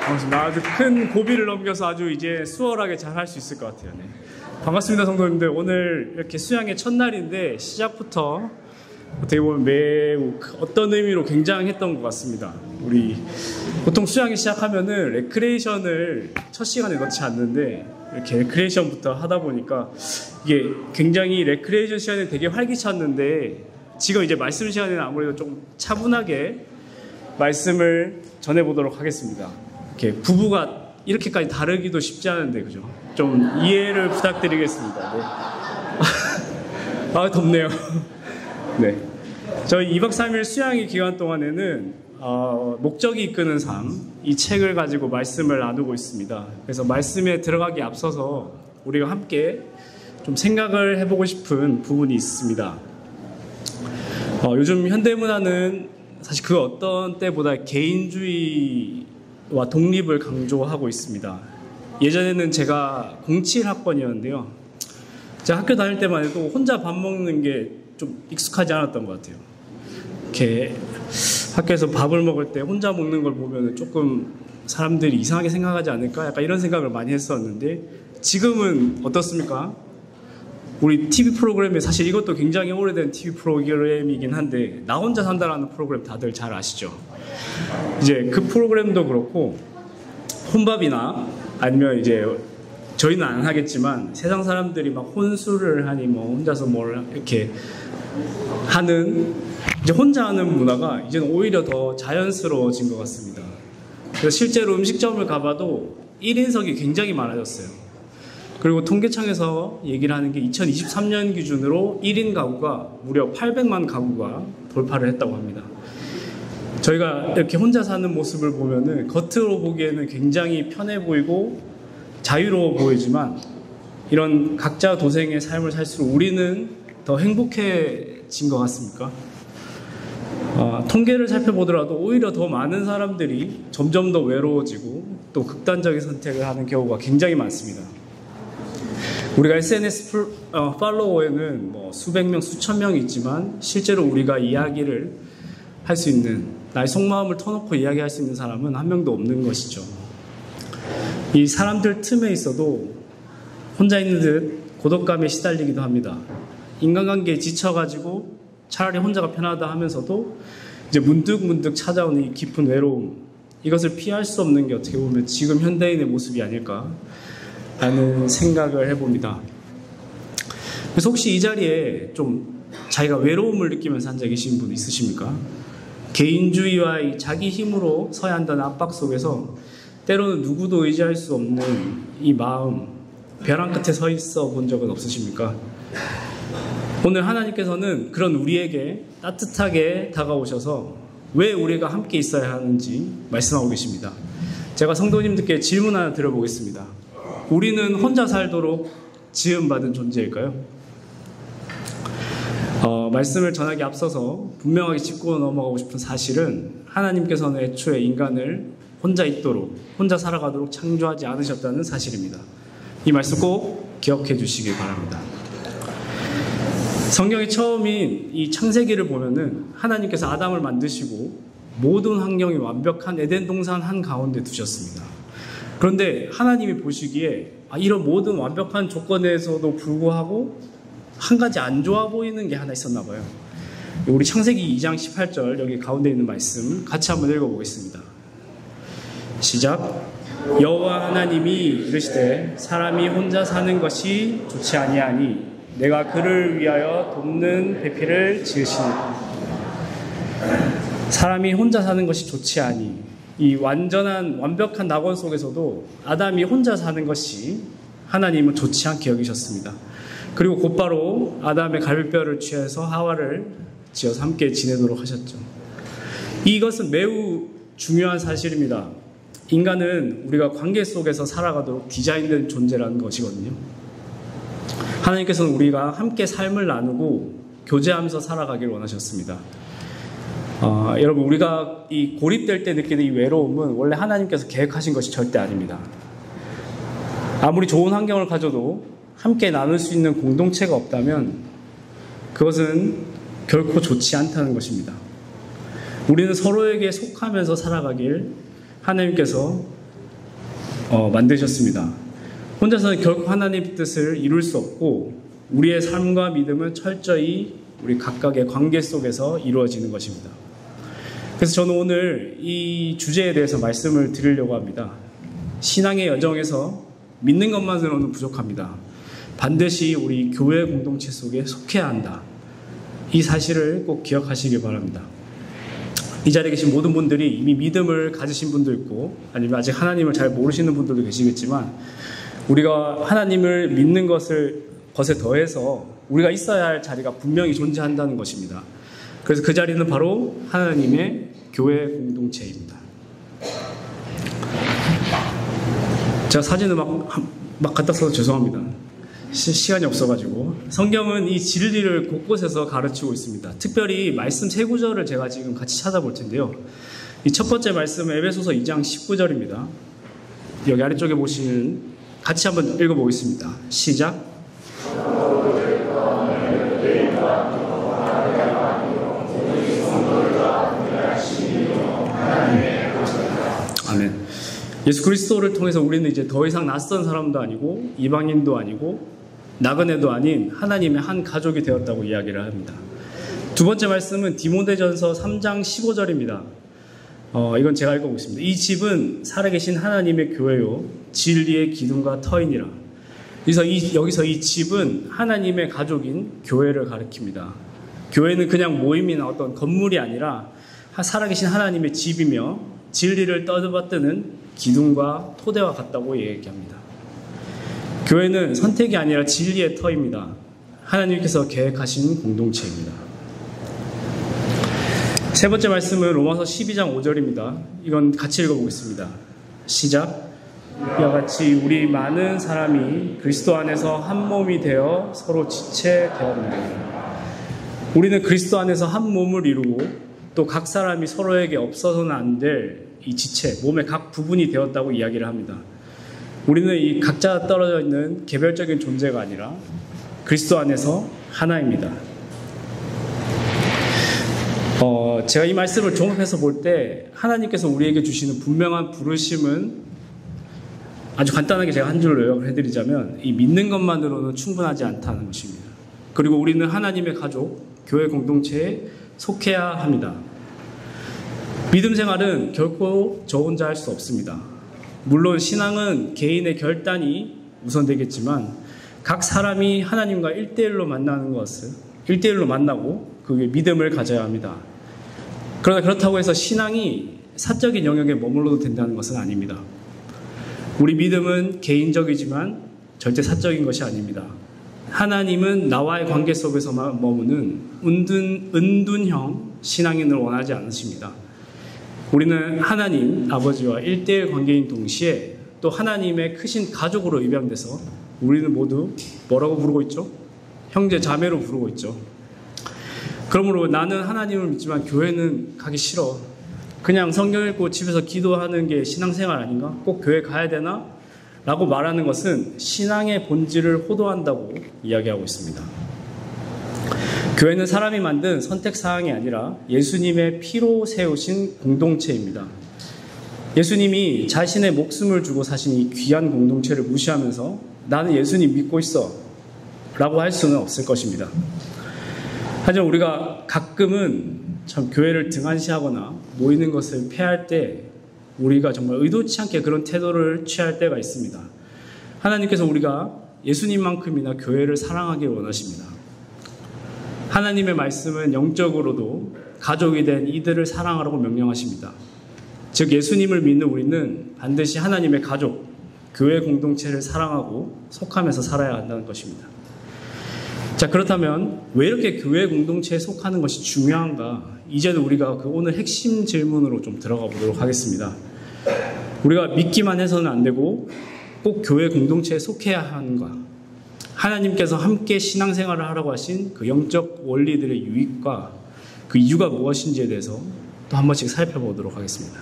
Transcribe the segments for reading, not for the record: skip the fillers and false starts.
반갑습니다. 아주 큰 고비를 넘겨서 아주 이제 수월하게 잘 할 수 있을 것 같아요. 네. 반갑습니다, 성도님들. 오늘 이렇게 수양의 첫날인데 시작부터 어떻게 보면 매우 어떤 의미로 굉장했던 것 같습니다. 우리 보통 수양이 시작하면은 레크레이션을 첫 시간에 넣지 않는데 이렇게 레크레이션부터 하다 보니까 이게 굉장히 레크레이션 시간이 되게 활기찼는데 지금 이제 말씀 시간에는 아무래도 좀 차분하게 말씀을 전해보도록 하겠습니다. 이렇게 부부가 이렇게까지 다르기도 쉽지 않은데, 그죠? 좀 이해를 부탁드리겠습니다. 네. 아, 덥네요. 네. 저희 2박 3일 수양의 기간 동안에는 목적이 이끄는 삶, 이 책을 가지고 말씀을 나누고 있습니다. 그래서 말씀에 들어가기 앞서서 우리가 함께 좀 생각을 해보고 싶은 부분이 있습니다. 요즘 현대문화는 사실 그 어떤 때보다 개인주의와 독립을 강조하고 있습니다. 예전에는 제가 07학번이었는데요. 제가 학교 다닐 때만 해도 혼자 밥 먹는 게 좀 익숙하지 않았던 것 같아요. 이렇게 학교에서 밥을 먹을 때 혼자 먹는 걸 보면 조금 사람들이 이상하게 생각하지 않을까? 약간 이런 생각을 많이 했었는데 지금은 어떻습니까? 우리 TV 프로그램에 사실 이것도 굉장히 오래된 TV 프로그램이긴 한데 나 혼자 산다라는 프로그램 다들 잘 아시죠? 이제 그 프로그램도 그렇고 혼밥이나 아니면 이제 저희는 안 하겠지만 세상 사람들이 막 혼술을 하니 뭐 혼자서 뭘 이렇게 하는 이제 혼자 하는 문화가 이제는 오히려 더 자연스러워진 것 같습니다. 그래서 실제로 음식점을 가봐도 1인석이 굉장히 많아졌어요. 그리고 통계청에서 얘기를 하는 게 2023년 기준으로 1인 가구가 무려 800만 가구가 돌파를 했다고 합니다. 저희가 이렇게 혼자 사는 모습을 보면은 겉으로 보기에는 굉장히 편해 보이고 자유로워 보이지만 이런 각자 도생의 삶을 살수록 우리는 더 행복해진 것 같습니까? 통계를 살펴보더라도 오히려 더 많은 사람들이 점점 더 외로워지고 또 극단적인 선택을 하는 경우가 굉장히 많습니다. 우리가 SNS 팔로워에는 뭐 수백 명, 수천 명이 있지만 실제로 우리가 이야기를 할 수 있는 나의 속마음을 터놓고 이야기할 수 있는 사람은 한 명도 없는 것이죠. 이 사람들 틈에 있어도 혼자 있는 듯 고독감에 시달리기도 합니다. 인간관계에 지쳐가지고 차라리 혼자가 편하다 하면서도 이제 문득 찾아오는 이 깊은 외로움, 이것을 피할 수 없는 게 어떻게 보면 지금 현대인의 모습이 아닐까 라는 생각을 해봅니다. 그래서 혹시 이 자리에 좀 자기가 외로움을 느끼면서 앉아 계신 분 있으십니까? 개인주의와 이 자기 힘으로 서야 한다는 압박 속에서 때로는 누구도 의지할 수 없는 이 마음, 벼랑 끝에 서 있어 본 적은 없으십니까? 오늘 하나님께서는 그런 우리에게 따뜻하게 다가오셔서 왜 우리가 함께 있어야 하는지 말씀하고 계십니다. 제가 성도님들께 질문 하나 드려보겠습니다. 우리는 혼자 살도록 지음받은 존재일까요? 말씀을 전하기 앞서서 분명하게 짚고 넘어가고 싶은 사실은 하나님께서는 애초에 인간을 혼자 있도록, 혼자 살아가도록 창조하지 않으셨다는 사실입니다. 이 말씀 꼭 기억해 주시길 바랍니다. 성경의 처음인 이 창세기를 보면은 하나님께서 아담을 만드시고 모든 환경이 완벽한 에덴 동산 한가운데 두셨습니다. 그런데 하나님이 보시기에 이런 모든 완벽한 조건에서도 불구하고 한 가지 안 좋아 보이는 게 하나 있었나 봐요. 우리 창세기 2장 18절 여기 가운데 있는 말씀 같이 한번 읽어보겠습니다. 시작. 여호와 하나님이 이르시되 사람이 혼자 사는 것이 좋지 아니하니 내가 그를 위하여 돕는 배필을 지으시니. 사람이 혼자 사는 것이 좋지 아니, 이 완벽한 낙원 속에서도 아담이 혼자 사는 것이 하나님은 좋지 않게 여기셨습니다. 그리고 곧바로 아담의 갈비뼈를 취해서 하와를 지어서 함께 지내도록 하셨죠. 이것은 매우 중요한 사실입니다. 인간은 우리가 관계 속에서 살아가도록 디자인된 존재라는 것이거든요. 하나님께서는 우리가 함께 삶을 나누고 교제하면서 살아가길 원하셨습니다. 여러분, 우리가 이 고립될 때 느끼는 이 외로움은 원래 하나님께서 계획하신 것이 절대 아닙니다. 아무리 좋은 환경을 가져도 함께 나눌 수 있는 공동체가 없다면 그것은 결코 좋지 않다는 것입니다. 우리는 서로에게 속하면서 살아가길 하나님께서 만드셨습니다. 혼자서는 결코 하나님의 뜻을 이룰 수 없고 우리의 삶과 믿음은 철저히 우리 각각의 관계 속에서 이루어지는 것입니다. 그래서 저는 오늘 이 주제에 대해서 말씀을 드리려고 합니다. 신앙의 여정에서 믿는 것만으로는 부족합니다. 반드시 우리 교회 공동체 속에 속해야 한다. 이 사실을 꼭 기억하시길 바랍니다. 이 자리에 계신 모든 분들이 이미 믿음을 가지신 분도 있고 아니면 아직 하나님을 잘 모르시는 분들도 계시겠지만 우리가 하나님을 믿는 것에 더해서 우리가 있어야 할 자리가 분명히 존재한다는 것입니다. 그래서 그 자리는 바로 하나님의 교회 공동체입니다. 제가 사진을 막 갖다 써서 죄송합니다. 시간이 없어가지고. 성경은 이 진리를 곳곳에서 가르치고 있습니다. 특별히 말씀 세 구절을 제가 지금 같이 찾아볼 텐데요. 이 첫 번째 말씀은 에베소서 2장 19절입니다. 여기 아래쪽에 보시면 같이 한번 읽어보겠습니다. 시작. 아멘. 예수 그리스도를 통해서 우리는 이제 더 이상 낯선 사람도 아니고 이방인도 아니고 나그네도 아닌 하나님의 한 가족이 되었다고 이야기를 합니다. 두 번째 말씀은 디모데전서 3장 15절입니다. 이건 제가 읽어보겠습니다. 이 집은 살아계신 하나님의 교회요 진리의 기둥과 터이니라. 여기서 이 집은 하나님의 가족인 교회를 가리킵니다. 교회는 그냥 모임이나 어떤 건물이 아니라 살아계신 하나님의 집이며 진리를 떠받드는 기둥과 토대와 같다고 얘기합니다. 교회는 선택이 아니라 진리의 터입니다. 하나님께서 계획하신 공동체입니다. 세 번째 말씀은 로마서 12장 5절입니다. 이건 같이 읽어보겠습니다. 시작. 이와 같이 우리 많은 사람이 그리스도 안에서 한 몸이 되어 서로 지체되었느니라. 우리는 그리스도 안에서 한 몸을 이루고 또 각 사람이 서로에게 없어서는 안 될 이 지체, 몸의 각 부분이 되었다고 이야기를 합니다. 우리는 이 각자 떨어져 있는 개별적인 존재가 아니라 그리스도 안에서 하나입니다. 제가 이 말씀을 종합해서 볼 때 하나님께서 우리에게 주시는 분명한 부르심은 아주 간단하게 제가 한 줄로 요약을 해드리자면 이 믿는 것만으로는 충분하지 않다는 것입니다. 그리고 우리는 하나님의 가족, 교회 공동체에 속해야 합니다. 믿음 생활은 결코 저 혼자 할 수 없습니다. 물론 신앙은 개인의 결단이 우선되겠지만 각 사람이 하나님과 1대1로 만나는 것을 1대1로 만나고 그게 믿음을 가져야 합니다. 그러나 그렇다고 해서 신앙이 사적인 영역에 머물러도 된다는 것은 아닙니다. 우리 믿음은 개인적이지만 절대 사적인 것이 아닙니다. 하나님은 나와의 관계 속에서만 머무는 은둔형 신앙인을 원하지 않으십니다. 우리는 하나님 아버지와 1대1 관계인 동시에 또 하나님의 크신 가족으로 입양돼서 우리는 모두 뭐라고 부르고 있죠? 형제 자매로 부르고 있죠. 그러므로 나는 하나님을 믿지만 교회는 가기 싫어. 그냥 성경 읽고 집에서 기도하는 게 신앙생활 아닌가? 꼭 교회 가야 되나? 라고 말하는 것은 신앙의 본질을 호도한다고 이야기하고 있습니다. 교회는 사람이 만든 선택사항이 아니라 예수님의 피로 세우신 공동체입니다. 예수님이 자신의 목숨을 주고 사신 이 귀한 공동체를 무시하면서 나는 예수님 믿고 있어 라고 할 수는 없을 것입니다. 하지만 우리가 가끔은 참 교회를 등한시하거나 모이는 것을 폐할 때 우리가 정말 의도치 않게 그런 태도를 취할 때가 있습니다. 하나님께서 우리가 예수님만큼이나 교회를 사랑하길 원하십니다. 하나님의 말씀은 영적으로도 가족이 된 이들을 사랑하라고 명령하십니다. 즉 예수님을 믿는 우리는 반드시 하나님의 가족, 교회 공동체를 사랑하고 속하면서 살아야 한다는 것입니다. 자, 그렇다면 왜 이렇게 교회 공동체에 속하는 것이 중요한가? 이제는 우리가 그 오늘 핵심 질문으로 좀 들어가 보도록 하겠습니다. 우리가 믿기만 해서는 안 되고 꼭 교회 공동체에 속해야 하는가? 하나님께서 함께 신앙생활을 하라고 하신 그 영적 원리들의 유익과 그 이유가 무엇인지에 대해서 또 한 번씩 살펴보도록 하겠습니다.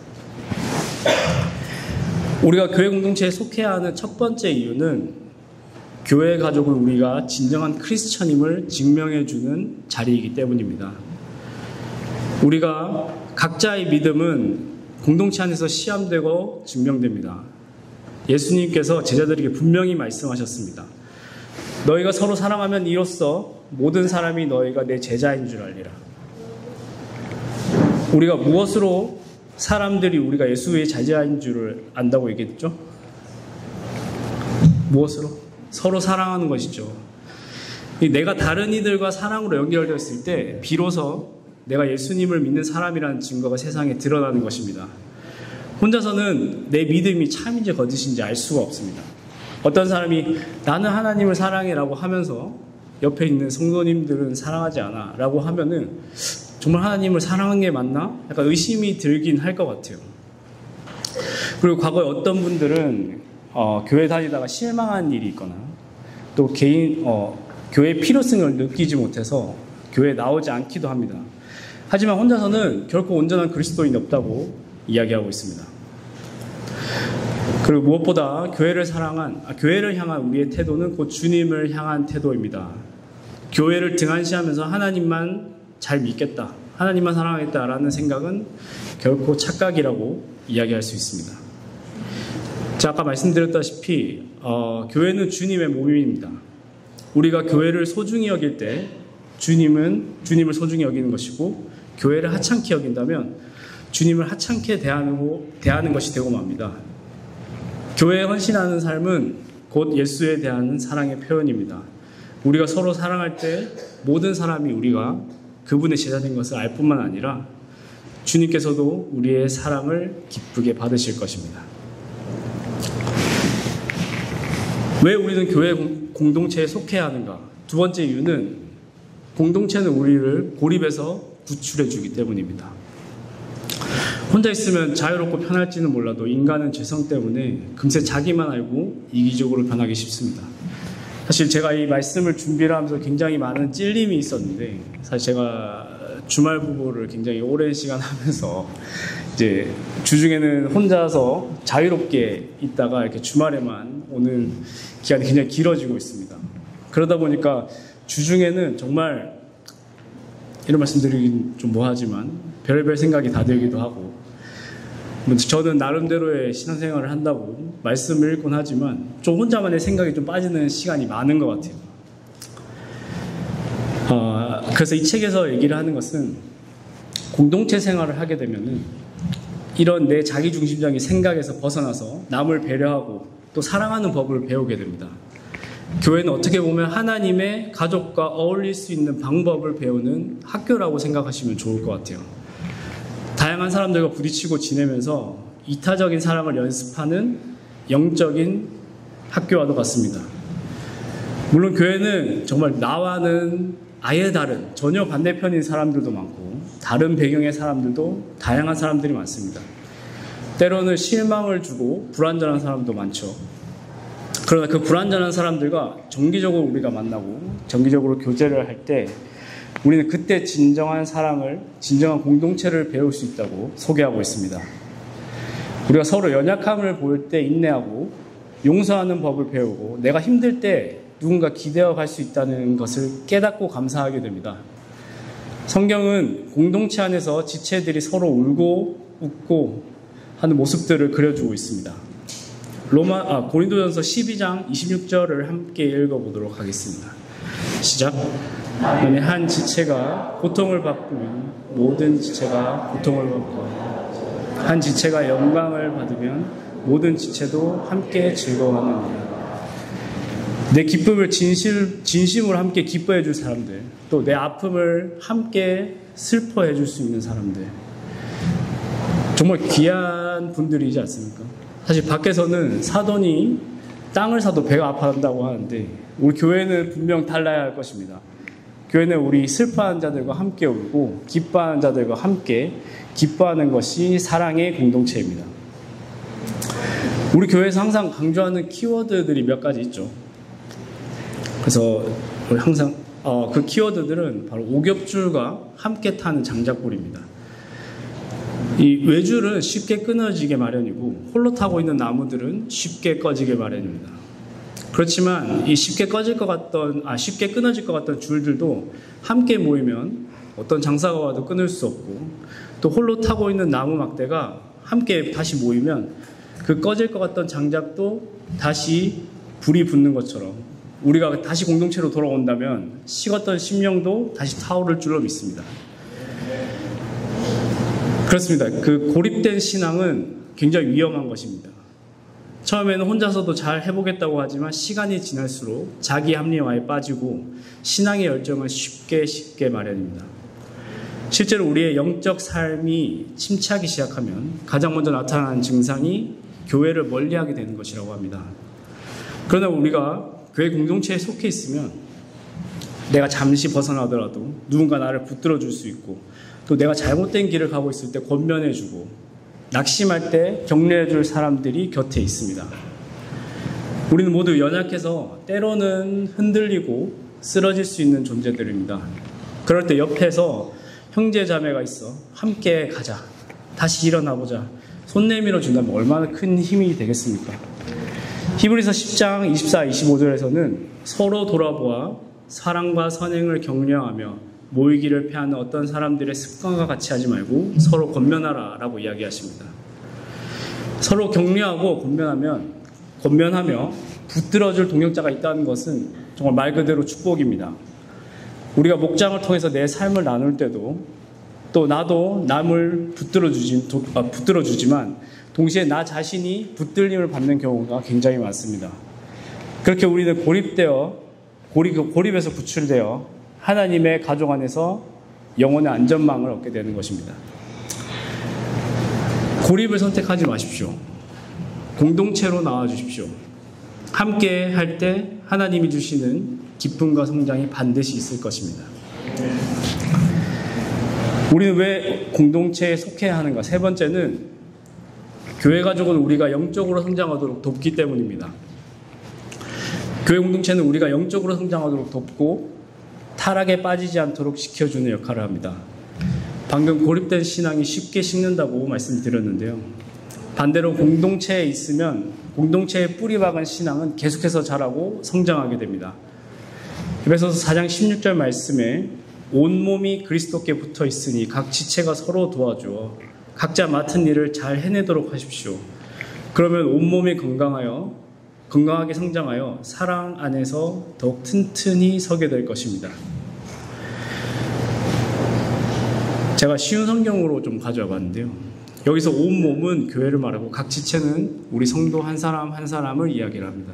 우리가 교회 공동체에 속해야 하는 첫 번째 이유는 교회 가족은 우리가 진정한 크리스천임을 증명해주는 자리이기 때문입니다. 우리가 각자의 믿음은 공동체 안에서 시험되고 증명됩니다. 예수님께서 제자들에게 분명히 말씀하셨습니다. 너희가 서로 사랑하면 이로써 모든 사람이 너희가 내 제자인 줄 알리라. 우리가 무엇으로 사람들이 우리가 예수의 제자인 줄을 안다고 얘기했죠? 무엇으로? 서로 사랑하는 것이죠. 내가 다른 이들과 사랑으로 연결되었을 때 비로소 내가 예수님을 믿는 사람이라는 증거가 세상에 드러나는 것입니다. 혼자서는 내 믿음이 참인지 거짓인지 알 수가 없습니다. 어떤 사람이 나는 하나님을 사랑해라고 하면서 옆에 있는 성도님들은 사랑하지 않아 라고 하면은 정말 하나님을 사랑한 게 맞나? 약간 의심이 들긴 할 것 같아요. 그리고 과거에 어떤 분들은 교회 다니다가 실망한 일이 있거나 또 교회의 필요성을 느끼지 못해서 교회에 나오지 않기도 합니다. 하지만 혼자서는 결코 온전한 그리스도인이 없다고 이야기하고 있습니다. 그리고 무엇보다 교회를 향한 우리의 태도는 곧 주님을 향한 태도입니다. 교회를 등한시하면서 하나님만 잘 믿겠다, 하나님만 사랑하겠다라는 생각은 결코 착각이라고 이야기할 수 있습니다. 제가 아까 말씀드렸다시피 교회는 주님의 몸입니다. 우리가 교회를 소중히 여길 때 주님을 소중히 여기는 것이고 교회를 하찮게 여긴다면 주님을 하찮게 대하는 것이 되고 맙니다. 교회에 헌신하는 삶은 곧 예수에 대한 사랑의 표현입니다. 우리가 서로 사랑할 때 모든 사람이 우리가 그분의 제자된 것을 알 뿐만 아니라 주님께서도 우리의 사랑을 기쁘게 받으실 것입니다. 왜 우리는 교회 공동체에 속해야 하는가? 두 번째 이유는 공동체는 우리를 고립에서 구출해 주기 때문입니다. 혼자 있으면 자유롭고 편할지는 몰라도 인간은 죄성 때문에 금세 자기만 알고 이기적으로 변하기 쉽습니다. 사실 제가 이 말씀을 준비를 하면서 굉장히 많은 찔림이 있었는데 사실 제가 주말 부부를 굉장히 오랜 시간 하면서 이제 주중에는 혼자서 자유롭게 있다가 이렇게 주말에만 오는 기간이 굉장히 길어지고 있습니다. 그러다 보니까 주중에는 정말 이런 말씀 드리긴 좀 뭐하지만 별의별 생각이 다 들기도 하고 저는 나름대로의 신앙생활을 한다고 말씀을 읽곤 하지만 좀 혼자만의 생각이 좀 빠지는 시간이 많은 것 같아요. 그래서 이 책에서 얘기를 하는 것은 공동체 생활을 하게 되면은 이런 내 자기중심적인 생각에서 벗어나서 남을 배려하고 또 사랑하는 법을 배우게 됩니다. 교회는 어떻게 보면 하나님의 가족과 어울릴 수 있는 방법을 배우는 학교라고 생각하시면 좋을 것 같아요. 다양한 사람들과 부딪히고 지내면서 이타적인 사랑을 연습하는 영적인 학교와도 같습니다. 물론 교회는 정말 나와는 아예 다른 전혀 반대편인 사람들도 많고 다른 배경의 사람들도 다양한 사람들이 많습니다. 때로는 실망을 주고 불완전한 사람도 많죠. 그러나 그 불완전한 사람들과 정기적으로 우리가 만나고 정기적으로 교제를 할 때 우리는 그때 진정한 사랑을, 진정한 공동체를 배울 수 있다고 소개하고 있습니다. 우리가 서로 연약함을 보일 때 인내하고 용서하는 법을 배우고 내가 힘들 때 누군가 기대어 갈 수 있다는 것을 깨닫고 감사하게 됩니다. 성경은 공동체 안에서 지체들이 서로 울고 웃고 하는 모습들을 그려주고 있습니다. 고린도전서 12장 26절을 함께 읽어보도록 하겠습니다. 시작. 만일 한 지체가 고통을 받으면 모든 지체가 고통을 받고 한 지체가 영광을 받으면 모든 지체도 함께 즐거워하느니라. 내 기쁨을 진심으로 함께 기뻐해 줄 사람들, 또 내 아픔을 함께 슬퍼해 줄 수 있는 사람들, 정말 귀한 분들이지 않습니까? 사실 밖에서는 사돈이 땅을 사도 배가 아파한다고 하는데 우리 교회는 분명 달라야 할 것입니다. 교회는 우리 슬퍼하는 자들과 함께 울고 기뻐하는 자들과 함께 기뻐하는 것이 사랑의 공동체입니다. 우리 교회에서 항상 강조하는 키워드들이 몇 가지 있죠. 그래서 항상 그 키워드들은 바로 오겹줄과 함께 타는 장작불입니다. 이 외줄은 쉽게 끊어지게 마련이고 홀로 타고 있는 나무들은 쉽게 꺼지게 마련입니다. 그렇지만 이 쉽게 끊어질 것 같던 줄들도 함께 모이면 어떤 장사가 와도 끊을 수 없고 또 홀로 타고 있는 나무 막대가 함께 다시 모이면 그 꺼질 것 같던 장작도 다시 불이 붙는 것처럼 우리가 다시 공동체로 돌아온다면 식었던 심령도 다시 타오를 줄로 믿습니다. 그렇습니다. 그 고립된 신앙은 굉장히 위험한 것입니다. 처음에는 혼자서도 잘 해보겠다고 하지만 시간이 지날수록 자기 합리화에 빠지고 신앙의 열정은 쉽게 마련입니다. 실제로 우리의 영적 삶이 침체하기 시작하면 가장 먼저 나타나는 증상이 교회를 멀리하게 되는 것이라고 합니다. 그러나 우리가 교회 공동체에 속해 있으면 내가 잠시 벗어나더라도 누군가 나를 붙들어 줄 수 있고 또 내가 잘못된 길을 가고 있을 때 권면해 주고 낙심할 때 격려해 줄 사람들이 곁에 있습니다. 우리는 모두 연약해서 때로는 흔들리고 쓰러질 수 있는 존재들입니다. 그럴 때 옆에서 형제 자매가 있어 함께 가자, 다시 일어나보자 손 내밀어 준다면 얼마나 큰 힘이 되겠습니까? 히브리서 10장 24, 25절에서는 서로 돌아보아 사랑과 선행을 격려하며 모이기를 피하는 어떤 사람들의 습관과 같이 하지 말고 서로 권면하라 라고 이야기하십니다. 서로 격려하고 권면하며 붙들어줄 동역자가 있다는 것은 정말 말 그대로 축복입니다. 우리가 목장을 통해서 내 삶을 나눌 때도 또 나도 남을 붙들어주지만 동시에 나 자신이 붙들림을 받는 경우가 굉장히 많습니다. 그렇게 우리는 고립에서 구출되어 하나님의 가족 안에서 영혼의 안전망을 얻게 되는 것입니다. 고립을 선택하지 마십시오. 공동체로 나와 주십시오. 함께 할 때 하나님이 주시는 기쁨과 성장이 반드시 있을 것입니다. 우리는 왜 공동체에 속해야 하는가? 세 번째는 교회 가족은 우리가 영적으로 성장하도록 돕기 때문입니다. 교회 공동체는 우리가 영적으로 성장하도록 돕고 타락에 빠지지 않도록 지켜주는 역할을 합니다. 방금 고립된 신앙이 쉽게 식는다고 말씀드렸는데요. 반대로 공동체에 있으면 공동체에 뿌리 박은 신앙은 계속해서 자라고 성장하게 됩니다. 에베소서 4장 16절 말씀에 온몸이 그리스도께 붙어 있으니 각 지체가 서로 도와주어 각자 맡은 일을 잘 해내도록 하십시오. 그러면 온몸이 건강하게 성장하여 사랑 안에서 더욱 튼튼히 서게 될 것입니다. 제가 쉬운 성경으로 좀 가져와 봤는데요. 여기서 온몸은 교회를 말하고 각 지체는 우리 성도 한 사람 한 사람을 이야기를 합니다.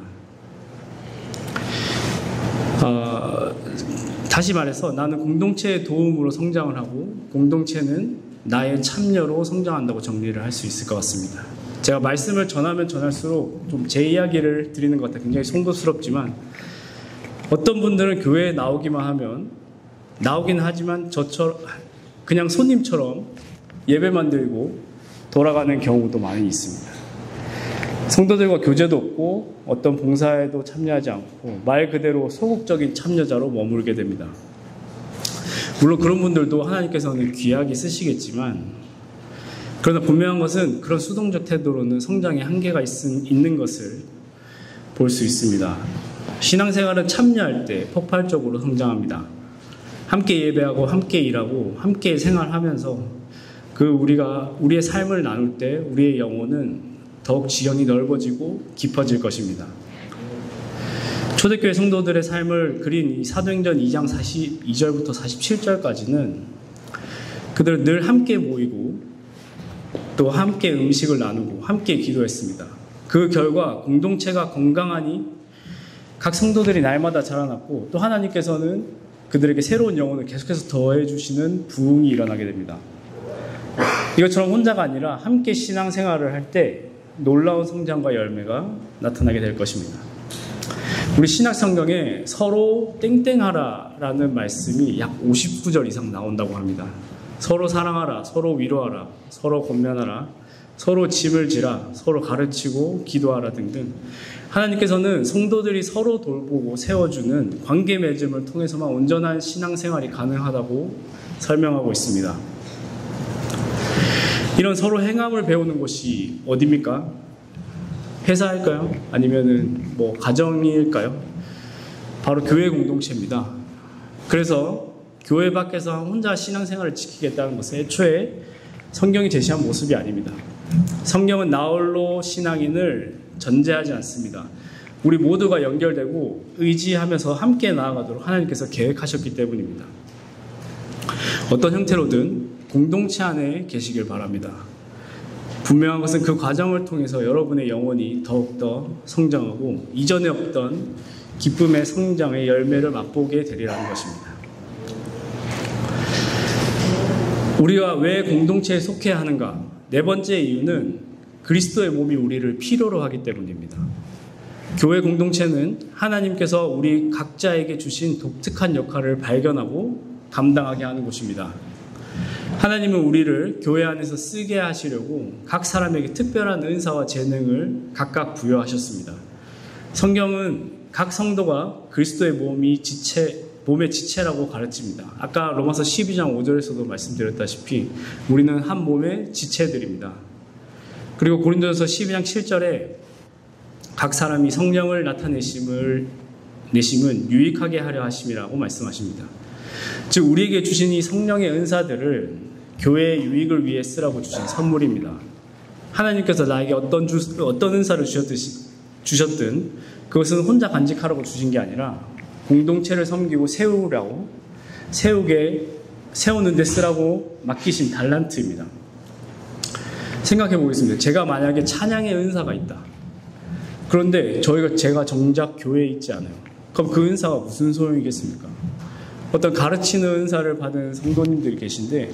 다시 말해서 나는 공동체의 도움으로 성장을 하고 공동체는 나의 참여로 성장한다고 정리를 할 수 있을 것 같습니다. 제가 말씀을 전하면 전할수록 좀 제 이야기를 드리는 것 같아 굉장히 송구스럽지만 어떤 분들은 교회에 나오긴 하지만 저처럼 그냥 손님처럼 예배만 드리고 돌아가는 경우도 많이 있습니다. 성도들과 교제도 없고 어떤 봉사에도 참여하지 않고 말 그대로 소극적인 참여자로 머물게 됩니다. 물론 그런 분들도 하나님께서는 귀하게 쓰시겠지만 그러나 분명한 것은 그런 수동적 태도로는 성장에 한계가 있는 것을 볼 수 있습니다. 신앙생활은 참여할 때 폭발적으로 성장합니다. 함께 예배하고 함께 일하고 함께 생활하면서 우리의 삶을 나눌 때 우리의 영혼은 더욱 지형이 넓어지고 깊어질 것입니다. 초대교회 성도들의 삶을 그린 이 사도행전 2장 42절부터 47절까지는 그들은 늘 함께 모이고 또 함께 음식을 나누고 함께 기도했습니다. 그 결과 공동체가 건강하니 각 성도들이 날마다 자라났고 또 하나님께서는 그들에게 새로운 영혼을 계속해서 더해주시는 부흥이 일어나게 됩니다. 이것처럼 혼자가 아니라 함께 신앙생활을 할 때 놀라운 성장과 열매가 나타나게 될 것입니다. 우리 신약성경에 서로 땡땡하라라는 말씀이 약 50구절 이상 나온다고 합니다. 서로 사랑하라, 서로 위로하라, 서로 권면하라, 서로 짐을 지라, 서로 가르치고 기도하라 등등 하나님께서는 성도들이 서로 돌보고 세워주는 관계 맺음을 통해서만 온전한 신앙생활이 가능하다고 설명하고 있습니다. 이런 서로 행함을 배우는 곳이 어디입니까? 회사일까요? 아니면은 가정일까요? 바로 교회 공동체입니다. 그래서 교회 밖에서 혼자 신앙생활을 지키겠다는 것은 애초에 성경이 제시한 모습이 아닙니다. 성경은 나홀로 신앙인을 전제하지 않습니다. 우리 모두가 연결되고 의지하면서 함께 나아가도록 하나님께서 계획하셨기 때문입니다. 어떤 형태로든 공동체 안에 계시길 바랍니다. 분명한 것은 그 과정을 통해서 여러분의 영혼이 더욱더 성장하고 이전에 없던 기쁨의 성장의 열매를 맛보게 되리라는 것입니다. 우리가 왜 공동체에 속해야 하는가? 네 번째 이유는 그리스도의 몸이 우리를 필요로 하기 때문입니다. 교회 공동체는 하나님께서 우리 각자에게 주신 독특한 역할을 발견하고 감당하게 하는 곳입니다. 하나님은 우리를 교회 안에서 쓰게 하시려고 각 사람에게 특별한 은사와 재능을 각각 부여하셨습니다. 성경은 각 성도가 그리스도의 몸의 지체라고 가르칩니다. 아까 로마서 12장 5절에서도 말씀드렸다시피 우리는 한 몸의 지체들입니다. 그리고 고린도전서 12장 7절에 각 사람이 성령을 내심은 유익하게 하려 하심이라고 말씀하십니다. 즉 우리에게 주신 이 성령의 은사들을 교회의 유익을 위해 쓰라고 주신 선물입니다. 하나님께서 나에게 어떤 은사를 주셨든 그것은 혼자 간직하라고 주신 게 아니라 공동체를 섬기고 세우는 데 쓰라고 맡기신 달란트입니다. 생각해 보겠습니다. 제가 만약에 찬양의 은사가 있다. 그런데 제가 정작 교회에 있지 않아요. 그럼 그 은사가 무슨 소용이겠습니까? 어떤 가르치는 은사를 받은 성도님들이 계신데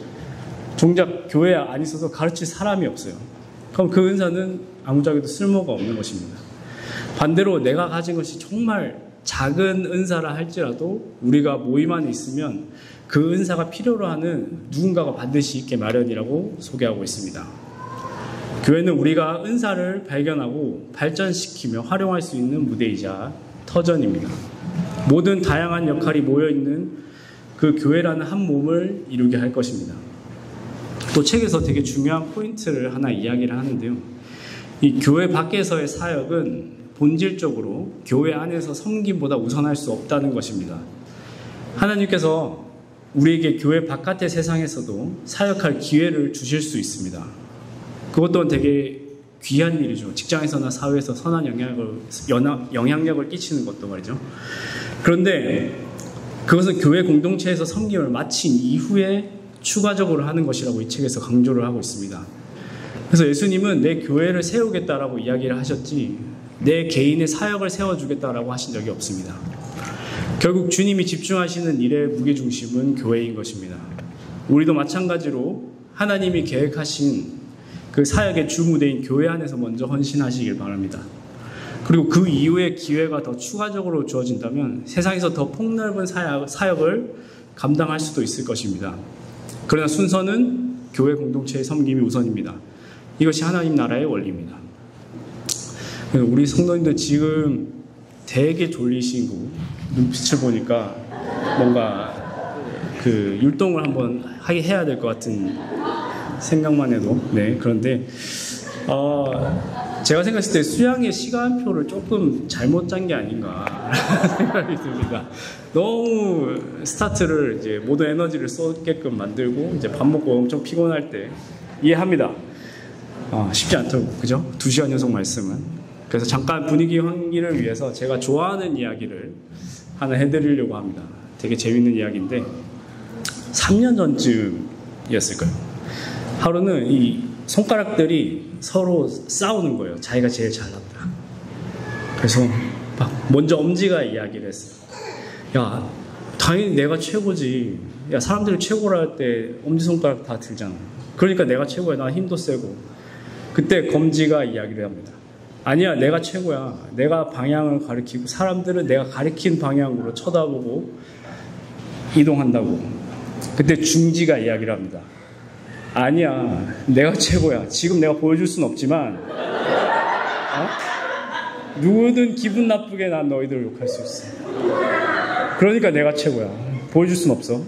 정작 교회에 안 있어서 가르칠 사람이 없어요. 그럼 그 은사는 아무짝에도 쓸모가 없는 것입니다. 반대로 내가 가진 것이 정말 작은 은사라 할지라도 우리가 모임 안에 있으면 그 은사가 필요로 하는 누군가가 반드시 있게 마련이라고 소개하고 있습니다. 교회는 우리가 은사를 발견하고 발전시키며 활용할 수 있는 무대이자 터전입니다. 모든 다양한 역할이 모여있는 그 교회라는 한 몸을 이루게 할 것입니다. 또 책에서 되게 중요한 포인트를 하나 이야기를 하는데요. 이 교회 밖에서의 사역은 본질적으로 교회 안에서 섬김보다 우선할 수 없다는 것입니다. 하나님께서 우리에게 교회 바깥의 세상에서도 사역할 기회를 주실 수 있습니다. 그것 또한 되게 귀한 일이죠. 직장에서나 사회에서 선한 영향력을 끼치는 것도 말이죠. 그런데 그것은 교회 공동체에서 섬김을 마친 이후에 추가적으로 하는 것이라고 이 책에서 강조를 하고 있습니다. 그래서 예수님은 내 교회를 세우겠다라고 이야기를 하셨지 내 개인의 사역을 세워주겠다라고 하신 적이 없습니다. 결국 주님이 집중하시는 일의 무게중심은 교회인 것입니다. 우리도 마찬가지로 하나님이 계획하신 그 사역의 주무대인 교회 안에서 먼저 헌신하시길 바랍니다. 그리고 그 이후에 기회가 더 추가적으로 주어진다면 세상에서 더 폭넓은 사역을 감당할 수도 있을 것입니다. 그러나 순서는 교회 공동체의 섬김이 우선입니다. 이것이 하나님 나라의 원리입니다. 우리 성도님들 지금 되게 졸리시고 눈빛을 보니까 뭔가 그 율동을 한번 해야 될 것 같은 생각만 해도 그런데 제가 생각했을 때 수양의 시간표를 조금 잘못 짠 게 아닌가 생각이 듭니다. 너무 스타트를 이제 모든 에너지를 쏟게끔 만들고 이제 밥 먹고 엄청 피곤할 때 이해합니다. 쉽지 않더라고, 그죠? 2시간 연속 말씀은. 그래서 잠깐 분위기 환기를 위해서 제가 좋아하는 이야기를 하나 해드리려고 합니다. 되게 재밌는 이야기인데 3년 전쯤이었을까요? 하루는 이 손가락들이 서로 싸우는 거예요. 자기가 제일 잘났다. 그래서 막 먼저 엄지가 이야기를 했어요. 야, 당연히 내가 최고지. 야, 사람들이 최고라 할 때 엄지손가락 다 들잖아. 그러니까 내가 최고야. 나 힘도 세고. 그때 검지가 이야기를 합니다. 아니야, 내가 최고야. 내가 방향을 가리키고 사람들은 내가 가리킨 방향으로 쳐다보고 이동한다고. 그때 중지가 이야기를 합니다. 아니야, 내가 최고야. 지금 내가 보여줄 수는 없지만 누구든 기분 나쁘게 난 너희들을 욕할 수 있어. 그러니까 내가 최고야. 보여줄 수는 없어.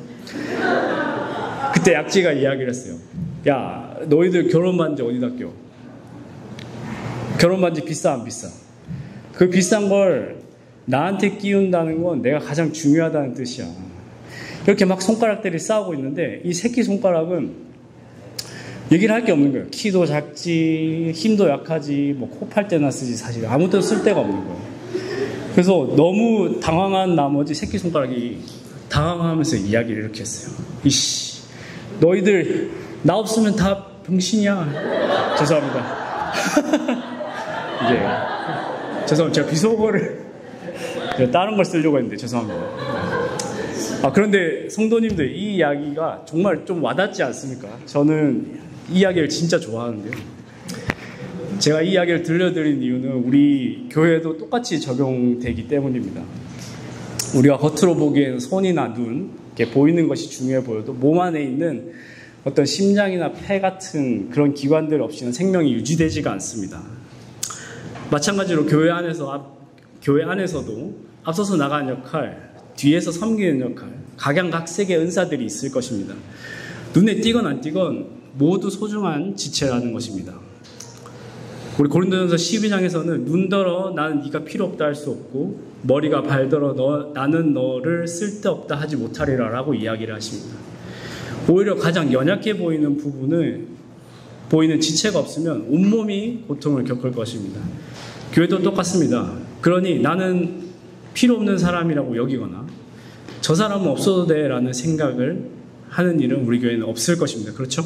그때 약지가 이야기를 했어요. 야, 너희들 결혼 반지 어디다 껴? 결혼 반지 비싸 안 비싸? 그 비싼 걸 나한테 끼운다는 건 내가 가장 중요하다는 뜻이야. 이렇게 막 손가락들이 싸우고 있는데 이 새끼손가락은 얘기를 할 게 없는 거예요. 키도 작지, 힘도 약하지, 뭐 코 팔 때나 쓰지 사실 아무 때도 쓸 데가 없는 거예요. 그래서 너무 당황한 나머지 새끼손가락이 당황하면서 이야기를 이렇게 했어요. 이씨, 너희들 나 없으면 다 병신이야. 죄송합니다. 이게 죄송합니다. 제가 비속어를 다른 걸 쓰려고 했는데 죄송합니다. 그런데 성도님들, 이 이야기가 정말 좀 와닿지 않습니까? 저는 이 이야기를 진짜 좋아하는데요. 제가 이 이야기를 들려드린 이유는 우리 교회도 똑같이 적용되기 때문입니다. 우리가 겉으로 보기에는 손이나 눈, 이렇게 보이는 것이 중요해 보여도 몸 안에 있는 어떤 심장이나 폐 같은 그런 기관들 없이는 생명이 유지되지가 않습니다. 마찬가지로 교회 안에서도 앞서서 나가는 역할, 뒤에서 섬기는 역할, 각양각색의 은사들이 있을 것입니다. 눈에 띄건 안 띄건 모두 소중한 지체라는 것입니다. 우리 고린도전서 12장에서는 눈더러 나는 네가 필요 없다 할 수 없고 머리가 발더러 나는 너를 쓸데없다 하지 못하리라 라고 이야기를 하십니다. 오히려 가장 연약해 보이는 보이는 지체가 없으면 온몸이 고통을 겪을 것입니다. 교회도 똑같습니다. 그러니 나는 필요 없는 사람이라고 여기거나 저 사람은 없어도 돼 라는 생각을 하는 일은 우리 교회는 없을 것입니다. 그렇죠?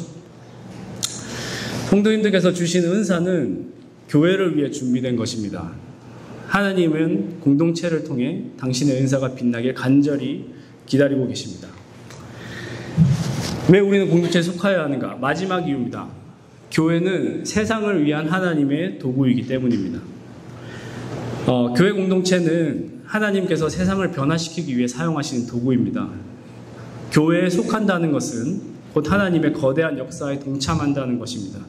성도님들께서 주신 은사는 교회를 위해 준비된 것입니다. 하나님은 공동체를 통해 당신의 은사가 빛나길 간절히 기다리고 계십니다. 왜 우리는 공동체에 속하여야 하는가? 마지막 이유입니다. 교회는 세상을 위한 하나님의 도구이기 때문입니다. 교회 공동체는 하나님께서 세상을 변화시키기 위해 사용하시는 도구입니다. 교회에 속한다는 것은 곧 하나님의 거대한 역사에 동참한다는 것입니다.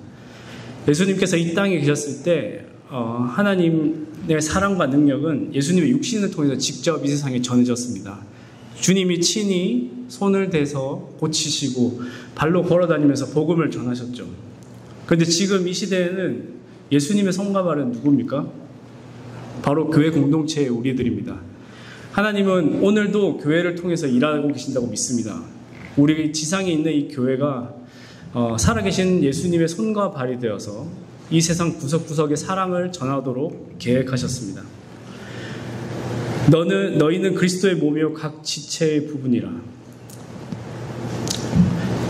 예수님께서 이 땅에 계셨을 때 하나님의 사랑과 능력은 예수님의 육신을 통해서 직접 이 세상에 전해졌습니다. 주님이 친히 손을 대서 고치시고 발로 걸어다니면서 복음을 전하셨죠. 그런데 지금 이 시대에는 예수님의 손과 발은 누굽니까? 바로 교회 공동체의 우리들입니다. 하나님은 오늘도 교회를 통해서 일하고 계신다고 믿습니다. 우리 지상에 있는 이 교회가 살아계신 예수님의 손과 발이 되어서 이 세상 구석구석에 사랑을 전하도록 계획하셨습니다. 너희는 그리스도의 몸이요 각 지체의 부분이라.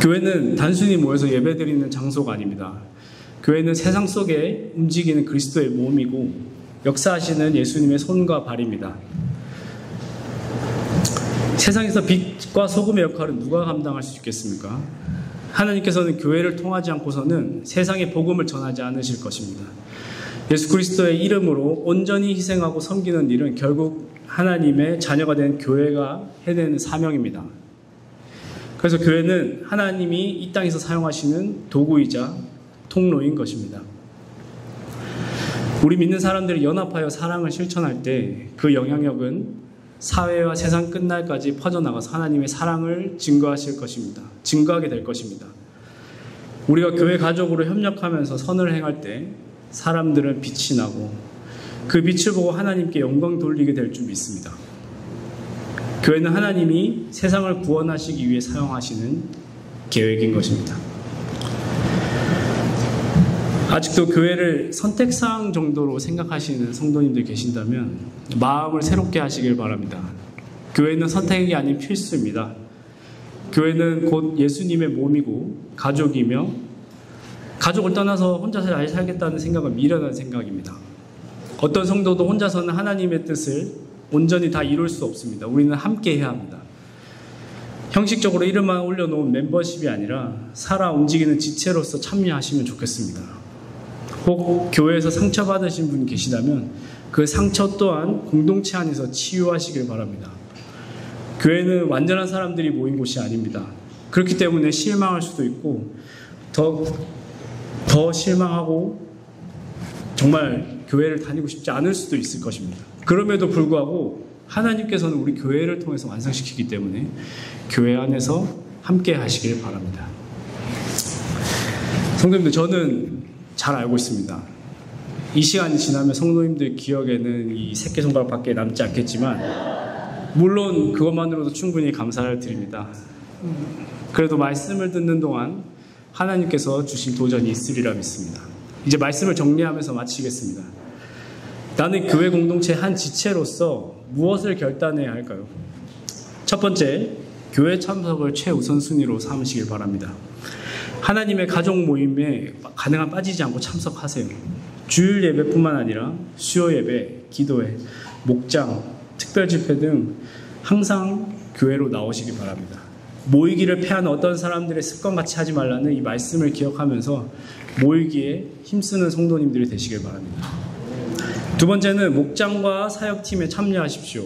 교회는 단순히 모여서 예배드리는 장소가 아닙니다. 교회는 세상 속에 움직이는 그리스도의 몸이고 역사하시는 예수님의 손과 발입니다. 세상에서 빛과 소금의 역할은 누가 감당할 수 있겠습니까? 하나님께서는 교회를 통하지 않고서는 세상에 복음을 전하지 않으실 것입니다. 예수 그리스도의 이름으로 온전히 희생하고 섬기는 일은 결국 하나님의 자녀가 된 교회가 해내는 사명입니다. 그래서 교회는 하나님이 이 땅에서 사용하시는 도구이자 통로인 것입니다. 우리 믿는 사람들이 연합하여 사랑을 실천할 때 그 영향력은 사회와 세상 끝날까지 퍼져나가서 하나님의 사랑을 증거하게 될 것입니다. 우리가 교회 가족으로 협력하면서 선을 행할 때 사람들은 빛이 나고 그 빛을 보고 하나님께 영광 돌리게 될 줄 믿습니다. 교회는 하나님이 세상을 구원하시기 위해 사용하시는 계획인 것입니다. 아직도 교회를 선택사항 정도로 생각하시는 성도님들 계신다면 마음을 새롭게 하시길 바랍니다. 교회는 선택이 아닌 필수입니다. 교회는 곧 예수님의 몸이고 가족이며 가족을 떠나서 혼자 잘 살겠다는 생각은 미련한 생각입니다. 어떤 성도도 혼자서는 하나님의 뜻을 온전히 다 이룰 수 없습니다. 우리는 함께 해야 합니다. 형식적으로 이름만 올려놓은 멤버십이 아니라 살아 움직이는 지체로서 참여하시면 좋겠습니다. 혹 교회에서 상처받으신 분이 계시다면 그 상처 또한 공동체 안에서 치유하시길 바랍니다. 교회는 완전한 사람들이 모인 곳이 아닙니다. 그렇기 때문에 실망할 수도 있고 더 실망하고 정말 교회를 다니고 싶지 않을 수도 있을 것입니다. 그럼에도 불구하고 하나님께서는 우리 교회를 통해서 완성시키기 때문에 교회 안에서 함께 하시길 바랍니다. 성도님들, 저는 잘 알고 있습니다. 이 시간이 지나면 성도님들 기억에는 이 새끼손가락밖에 남지 않겠지만 물론 그것만으로도 충분히 감사를 드립니다. 그래도 말씀을 듣는 동안 하나님께서 주신 도전이 있으리라 믿습니다. 이제 말씀을 정리하면서 마치겠습니다. 나는 교회 공동체 한 지체로서 무엇을 결단해야 할까요? 첫 번째, 교회 참석을 최우선순위로 삼으시길 바랍니다. 하나님의 가족 모임에 가능한 빠지지 않고 참석하세요. 주일 예배뿐만 아니라 수요 예배, 기도회, 목장, 특별 집회 등 항상 교회로 나오시기 바랍니다. 모이기를 패하는 어떤 사람들의 습관같이 하지 말라는 이 말씀을 기억하면서 모이기에 힘쓰는 성도님들이 되시길 바랍니다. 두 번째는 목장과 사역팀에 참여하십시오.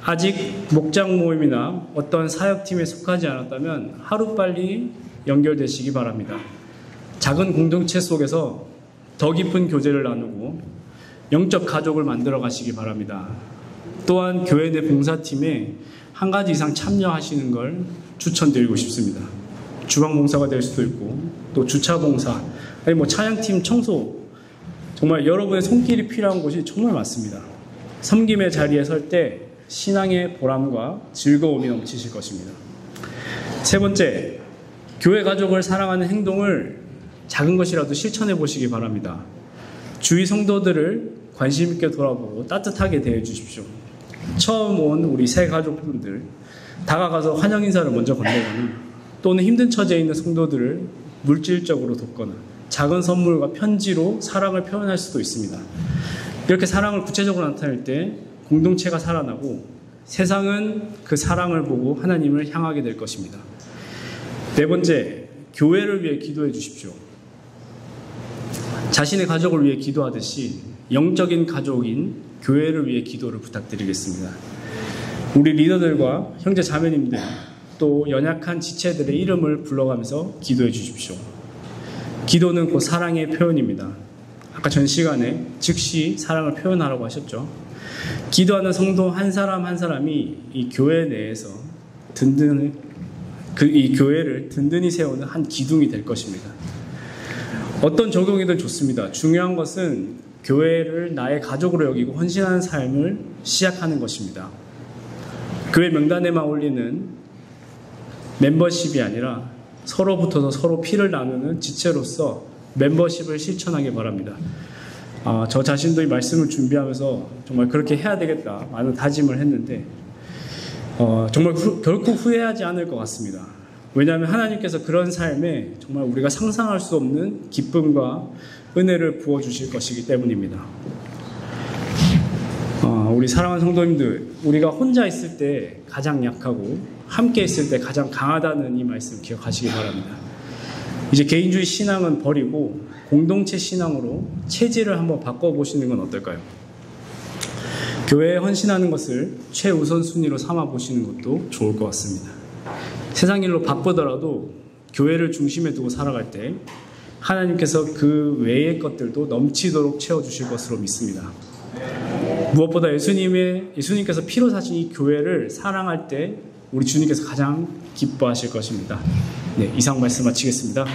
아직 목장 모임이나 어떤 사역팀에 속하지 않았다면 하루빨리 연결되시기 바랍니다. 작은 공동체 속에서 더 깊은 교제를 나누고 영적 가족을 만들어 가시기 바랍니다. 또한 교회 내 봉사팀에 한 가지 이상 참여하시는 걸 추천드리고 싶습니다. 주방 봉사가 될 수도 있고 또 주차 봉사, 아니 찬양팀 청소, 정말 여러분의 손길이 필요한 곳이 정말 많습니다. 섬김의 자리에 설 때 신앙의 보람과 즐거움이 넘치실 것입니다. 세 번째, 교회 가족을 사랑하는 행동을 작은 것이라도 실천해 보시기 바랍니다. 주위 성도들을 관심 있게 돌아보고 따뜻하게 대해 주십시오. 처음 온 우리 새 가족분들 다가가서 환영 인사를 먼저 건네거나 또는 힘든 처지에 있는 성도들을 물질적으로 돕거나 작은 선물과 편지로 사랑을 표현할 수도 있습니다. 이렇게 사랑을 구체적으로 나타낼 때 공동체가 살아나고 세상은 그 사랑을 보고 하나님을 향하게 될 것입니다. 네 번째, 교회를 위해 기도해 주십시오. 자신의 가족을 위해 기도하듯이 영적인 가족인 교회를 위해 기도를 부탁드리겠습니다. 우리 리더들과 형제 자매님들 또 연약한 지체들의 이름을 불러가면서 기도해 주십시오. 기도는 곧 사랑의 표현입니다. 아까 전 시간에 즉시 사랑을 표현하라고 하셨죠. 기도하는 성도 한 사람 한 사람이 이 교회 내에서 이 교회를 든든히 세우는 한 기둥이 될 것입니다. 어떤 적용이든 좋습니다. 중요한 것은 교회를 나의 가족으로 여기고 헌신하는 삶을 시작하는 것입니다. 교회 명단에만 올리는 멤버십이 아니라 서로 붙어서 서로 피를 나누는 지체로서 멤버십을 실천하기 바랍니다. 저 자신도 이 말씀을 준비하면서 정말 그렇게 해야 되겠다 많은 다짐을 했는데 정말 결코 후회하지 않을 것 같습니다. 왜냐하면 하나님께서 그런 삶에 정말 우리가 상상할 수 없는 기쁨과 은혜를 부어주실 것이기 때문입니다. 우리 사랑하는 성도님들, 우리가 혼자 있을 때 가장 약하고 함께 있을 때 가장 강하다는 이 말씀 기억하시기 바랍니다. 이제 개인주의 신앙은 버리고 공동체 신앙으로 체질을 한번 바꿔보시는 건 어떨까요? 교회에 헌신하는 것을 최우선 순위로 삼아보시는 것도 좋을 것 같습니다. 세상 일로 바쁘더라도 교회를 중심에 두고 살아갈 때 하나님께서 그 외의 것들도 넘치도록 채워주실 것으로 믿습니다. 무엇보다 예수님께서 피로 사신 이 교회를 사랑할 때 우리 주님께서 가장 기뻐하실 것입니다. 네, 이상 말씀 마치겠습니다.